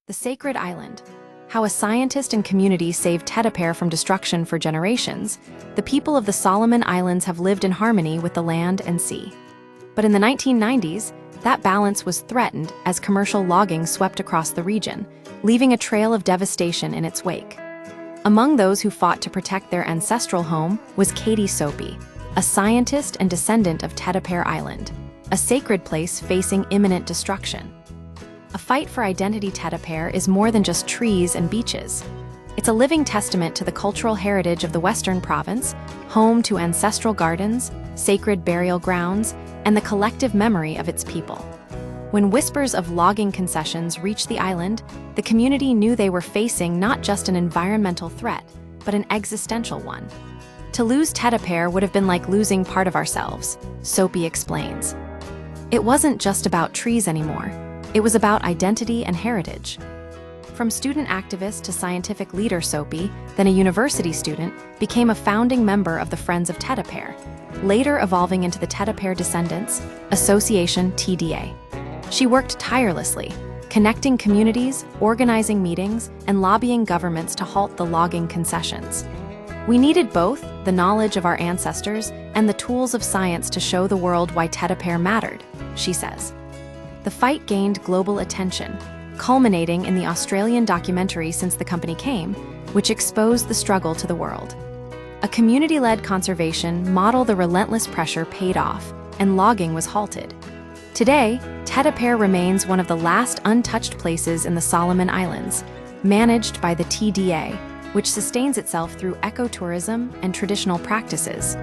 The Sacred Island. How a scientist and community saved Tetepare from destruction for generations, the people of the Solomon Islands have lived in harmony with the land and sea. But in the 1990s, that balance was threatened as commercial logging swept across the region, leaving a trail of devastation in its wake. Among those who fought to protect their ancestral home was Katie Soapy, a scientist and descendant of Tetepare Island, a sacred place facing imminent destruction. A fight for identity. Tetepare is more than just trees and beaches. It's a living testament to the cultural heritage of the Western Province, home to ancestral gardens, sacred burial grounds, and the collective memory of its people. When whispers of logging concessions reached the island, the community knew they were facing not just an environmental threat, but an existential one. To lose Tetepare would have been like losing part of ourselves, Soapy explains. It wasn't just about trees anymore. It was about identity and heritage. From student activist to scientific leader, Soapy, then a university student, became a founding member of the Friends of Tetepare, later evolving into the Tetepare Descendants Association (TDA). She worked tirelessly, connecting communities, organizing meetings, and lobbying governments to halt the logging concessions. We needed both the knowledge of our ancestors and the tools of science to show the world why Tetepare mattered, she says. The fight gained global attention, culminating in the Australian documentary Since the Company Came, which exposed the struggle to the world. A community-led conservation model, the relentless pressure paid off, and logging was halted. Today, Tetepare remains one of the last untouched places in the Solomon Islands, managed by the TDA, which sustains itself through ecotourism and traditional practices.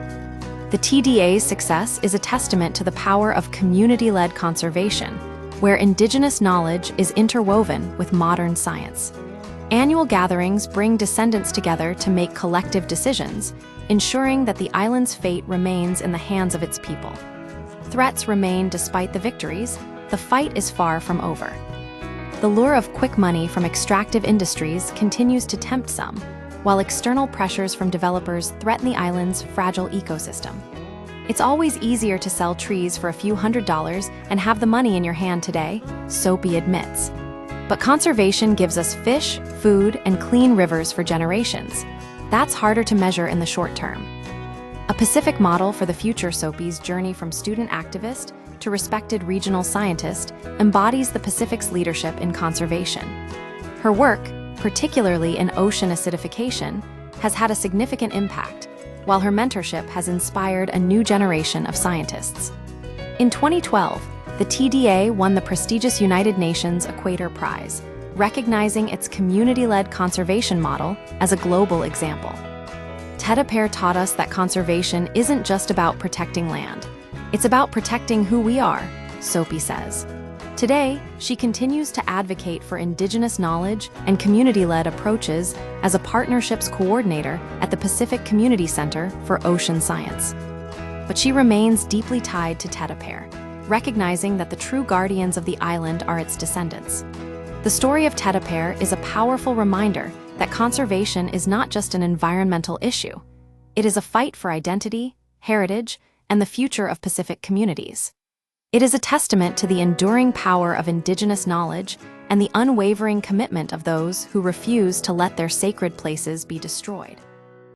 The TDA's success is a testament to the power of community-led conservation, where indigenous knowledge is interwoven with modern science. Annual gatherings bring descendants together to make collective decisions, ensuring that the island's fate remains in the hands of its people. Threats remain despite the victories. The fight is far from over. The lure of quick money from extractive industries continues to tempt some, while external pressures from developers threaten the island's fragile ecosystem. It's always easier to sell trees for a few $100s and have the money in your hand today, Soapy admits. But conservation gives us fish, food, and clean rivers for generations. That's harder to measure in the short term. A Pacific model for the future, Soapy's journey from student activist to respected regional scientist embodies the Pacific's leadership in conservation. Her work, particularly in ocean acidification, has had a significant impact, while her mentorship has inspired a new generation of scientists. In 2012, the TDA won the prestigious United Nations Equator Prize, recognizing its community-led conservation model as a global example. Tetepare taught us that conservation isn't just about protecting land. It's about protecting who we are, Soapy says. Today, she continues to advocate for indigenous knowledge and community-led approaches as a partnerships coordinator at the Pacific Community Center for Ocean Science. But she remains deeply tied to Tetepare, recognizing that the true guardians of the island are its descendants. The story of Tetepare is a powerful reminder that conservation is not just an environmental issue. It is a fight for identity, heritage, and the future of Pacific communities. It is a testament to the enduring power of indigenous knowledge and the unwavering commitment of those who refuse to let their sacred places be destroyed.